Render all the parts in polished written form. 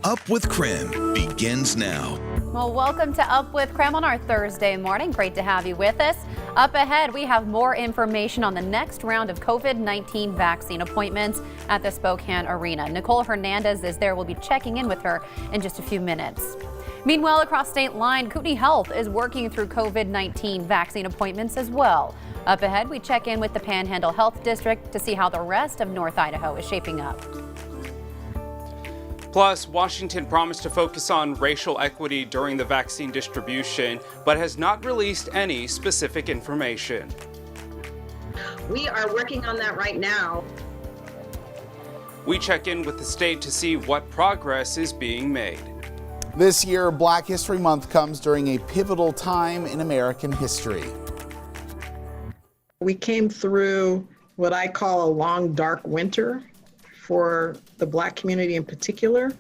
Up with KREM begins now. Well, welcome to Up with KREM on our Thursday morning. Great to have you with us. Up ahead, we have more information on the next round of COVID-19 vaccine appointments at the Spokane Arena. Nicole Hernandez is there. We'll be checking in with her in just a few minutes. Meanwhile, across state line, Kootenai Health is working through COVID-19 vaccine appointments as well. Up ahead, we check in with the Panhandle Health District to see how the rest of North Idaho is shaping up. Plus, Washington promised to focus on racial equity during the vaccine distribution, but has not released any specific information. We are working on that right now. We check in with the state to see what progress is being made. This year, Black History Month comes during a pivotal time in American history. We came through what I call a long, dark winter for the Black community in particular.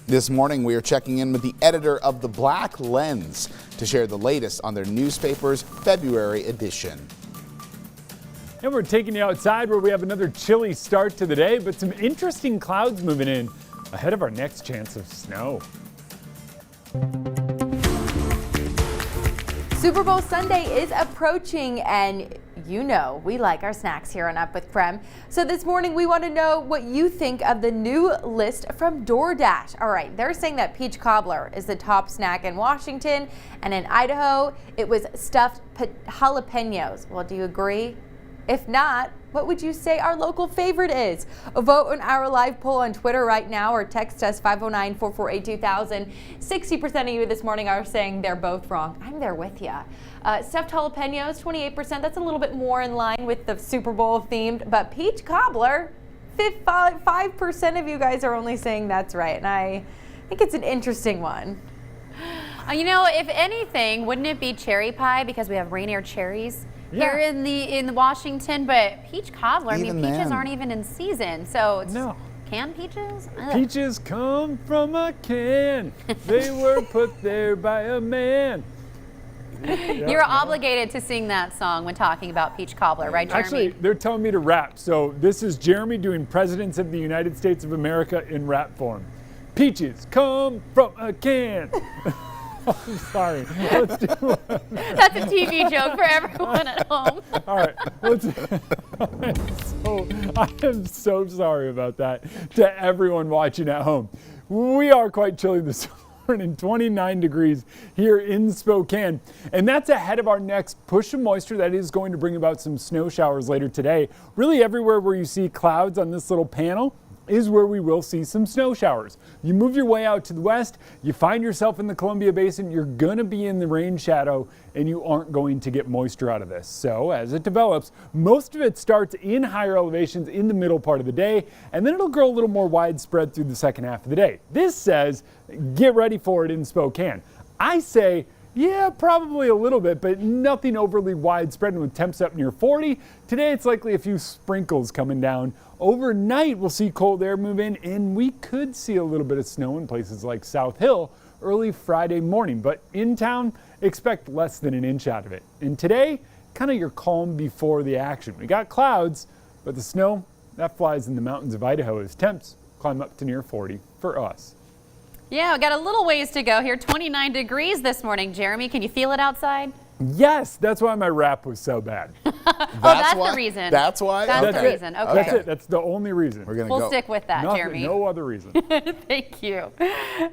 This morning, we are checking in with the editor of The Black Lens to share the latest on their newspaper's February edition. And we're taking you outside where we have another chilly start to the day, but some interesting clouds moving in ahead of our next chance of snow. Super Bowl Sunday is approaching, and you know we like our snacks here on Up with KREM. So this morning we want to know what you think of the new list from DoorDash. All right, they're saying that peach cobbler is the top snack in Washington, and in Idaho it was stuffed jalapenos. Well, do you agree? If not, what would you say our local favorite is? Vote on our live poll on Twitter right now or text us 509-448-2000. 60% of you this morning are saying they're both wrong. I'm there with you. Stuffed jalapenos, 28%. That's a little bit more in line with the Super Bowl themed. But peach cobbler, 5% of you guys are only saying that's right. And I think it's an interesting one. You know, if anything, wouldn't it be cherry pie because we have Rainier cherries? Here in the Washington, but peach cobbler, I mean, peaches aren't even in season, so it's canned peaches? Ugh. Peaches come from a can. They were put there by a man. You're obligated to sing that song when talking about peach cobbler, right, Jeremy? Actually, they're telling me to rap, so this is Jeremy doing Presidents of the United States of America in rap form. Peaches come from a can. I'm sorry. Let's do That's a TV joke for everyone at home. All right. I am so sorry about that to everyone watching at home. We are quite chilly this morning, 29 degrees here in Spokane. And that's ahead of our next push of moisture that is going to bring about some snow showers later today. Really everywhere where you see clouds on this little panel is where we will see some snow showers. You move your way out to the west, you find yourself in the Columbia Basin, you're going to be in the rain shadow and you aren't going to get moisture out of this. So as it develops, most of it starts in higher elevations in the middle part of the day, and then it'll grow a little more widespread through the second half of the day. This says, get ready for it in Spokane. I say, yeah, probably a little bit, but nothing overly widespread with temps up near 40. Today, it's likely a few sprinkles coming down. Overnight, we'll see cold air move in, and we could see a little bit of snow in places like South Hill early Friday morning. But in town, expect less than an inch out of it. And today, kind of your calm before the action. We got clouds, but the snow, that flies in the mountains of Idaho as temps climb up to near 40 for us. Yeah, we got a little ways to go here. 29 degrees this morning. Jeremy, can you feel it outside? Yes, that's why my rap was so bad. That's the reason. That's why? That's the reason. Okay. That's it. That's the only reason. We'll stick with that, Jeremy. No other reason. Thank you.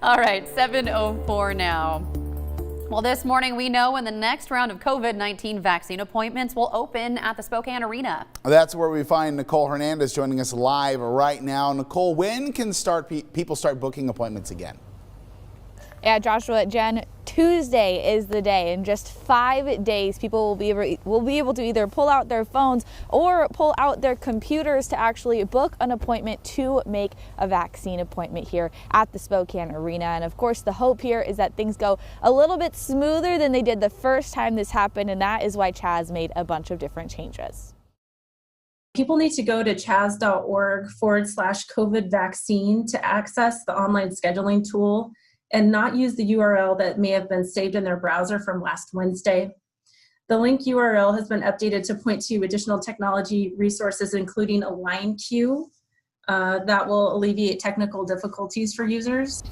All right, 7:04 now. Well, this morning we know when the next round of COVID-19 vaccine appointments will open at the Spokane Arena. That's where we find Nicole Hernandez joining us live right now. Nicole, when can people start booking appointments again? Yeah, Joshua, Jen, Tuesday is the day. In just 5 days, people will be able to either pull out their phones or pull out their computers to actually book an appointment to make a vaccine appointment here at the Spokane Arena. And of course, the hope here is that things go a little bit smoother than they did the first time this happened, and that is why Chaz made a bunch of different changes. People need to go to chaz.org/COVID vaccine to access the online scheduling tool and not use the URL that may have been saved in their browser from last Wednesday. The link URL has been updated to point to additional technology resources, including a line queue, that will alleviate technical difficulties for users.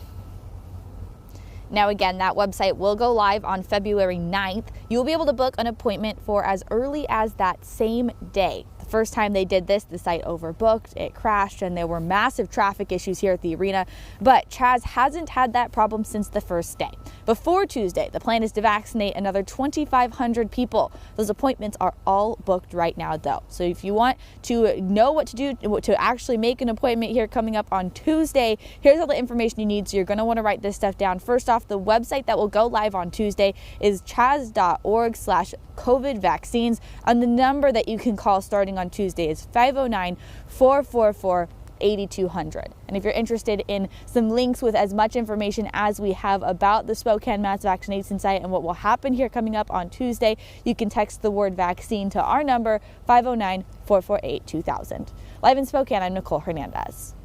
Now again, that website will go live on February 9th. You'll be able to book an appointment for as early as that same day. The first time they did this, the site overbooked, it crashed, and there were massive traffic issues here at the arena. But Chaz hasn't had that problem since the first day. Before Tuesday, the plan is to vaccinate another 2,500 people. Those appointments are all booked right now, though. So if you want to know what to do to actually make an appointment here coming up on Tuesday, here's all the information you need. So you're going to want to write this stuff down. First off, the website that will go live on Tuesday is chaz.org/COVID vaccines. And the number that you can call starting on Tuesday is 509-444-8200. And if you're interested in some links with as much information as we have about the Spokane mass vaccination site and what will happen here coming up on Tuesday, you can text the word vaccine to our number, 509-448-2000. Live in Spokane, I'm Nicole Hernandez.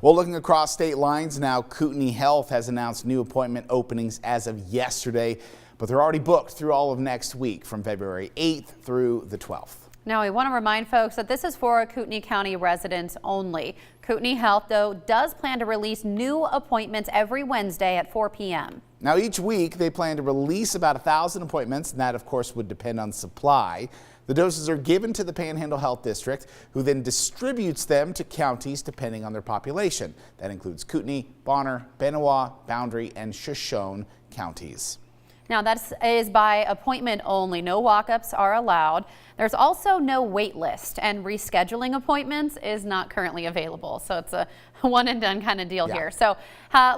Well, looking across state lines now, Kootenai Health has announced new appointment openings as of yesterday, but they're already booked through all of next week from February 8th through the 12th. Now, we want to remind folks that this is for Kootenai County residents only. Kootenai Health, though, does plan to release new appointments every Wednesday at 4 p.m. Now, each week they plan to release about 1,000 appointments, and that, of course, would depend on supply. The doses are given to the Panhandle Health District, who then distributes them to counties depending on their population. That includes Kootenai, Bonner, Benewah, Boundary, and Shoshone counties. Now, that is by appointment only. No walk-ups are allowed. There's also no wait list, and rescheduling appointments is not currently available. So it's a one and done kind of deal here. So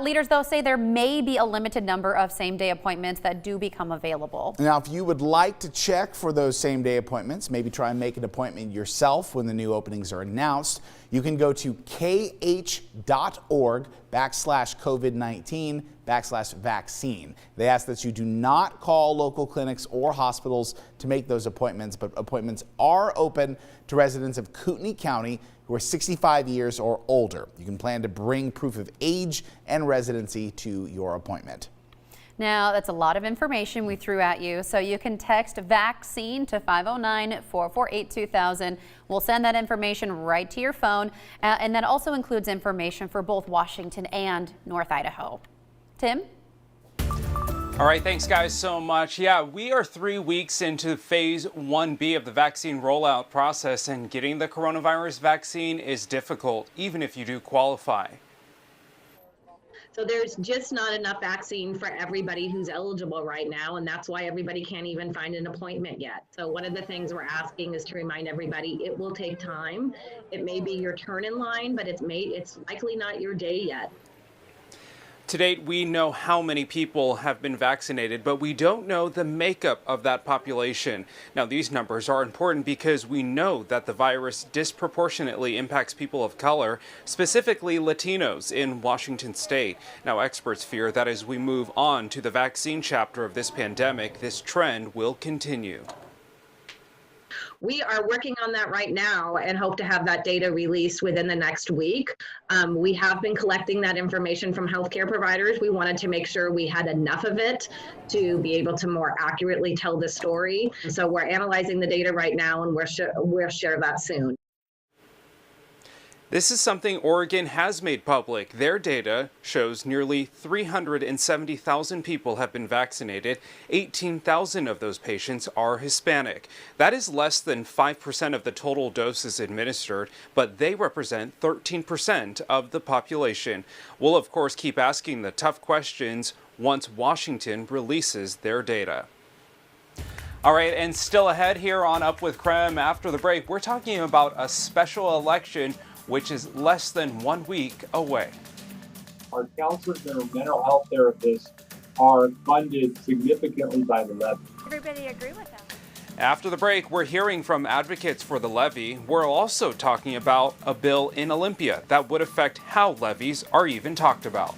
leaders, though, say there may be a limited number of same-day appointments that do become available. Now, if you would like to check for those same-day appointments, maybe try and make an appointment yourself when the new openings are announced, you can go to kh.org/COVID-19/vaccine. They ask that you do not call local clinics or hospitals to make those appointments, but appointments are open to residents of Kootenai County who are 65 years or older. You can plan to bring proof of age and residency to your appointment. Now, that's a lot of information we threw at you, so you can text vaccine to 509-448-2000. We'll send that information right to your phone, and that also includes information for both Washington and North Idaho. Tim? All right, thanks guys so much. Yeah, we are 3 weeks into phase 1B of the vaccine rollout process, and getting the coronavirus vaccine is difficult, even if you do qualify. So there's just not enough vaccine for everybody who's eligible right now, and that's why everybody can't even find an appointment yet. So one of the things we're asking is to remind everybody it will take time. It may be your turn in line, but it's likely not your day yet. To date, we know how many people have been vaccinated, but we don't know the makeup of that population. Now, these numbers are important because we know that the virus disproportionately impacts people of color, specifically Latinos in Washington state. Now, experts fear that as we move on to the vaccine chapter of this pandemic, this trend will continue. We are working on that right now and hope to have that data released within the next week. We have been collecting that information from healthcare providers. We wanted to make sure we had enough of it to be able to more accurately tell the story. So we're analyzing the data right now, and we'll share that soon. This is something Oregon has made public. Their data shows nearly 370,000 people have been vaccinated. 18,000 of those patients are Hispanic. That is less than 5% of the total doses administered, but they represent 13% of the population. We'll, of course, keep asking the tough questions once Washington releases their data. All right, and still ahead here on Up with KREM after the break, we're talking about a special election which is less than 1 week away. Our counselors and our mental health therapists are funded significantly by the levy. Everybody agree with that? After the break, we're hearing from advocates for the levy. We're also talking about a bill in Olympia that would affect how levies are even talked about.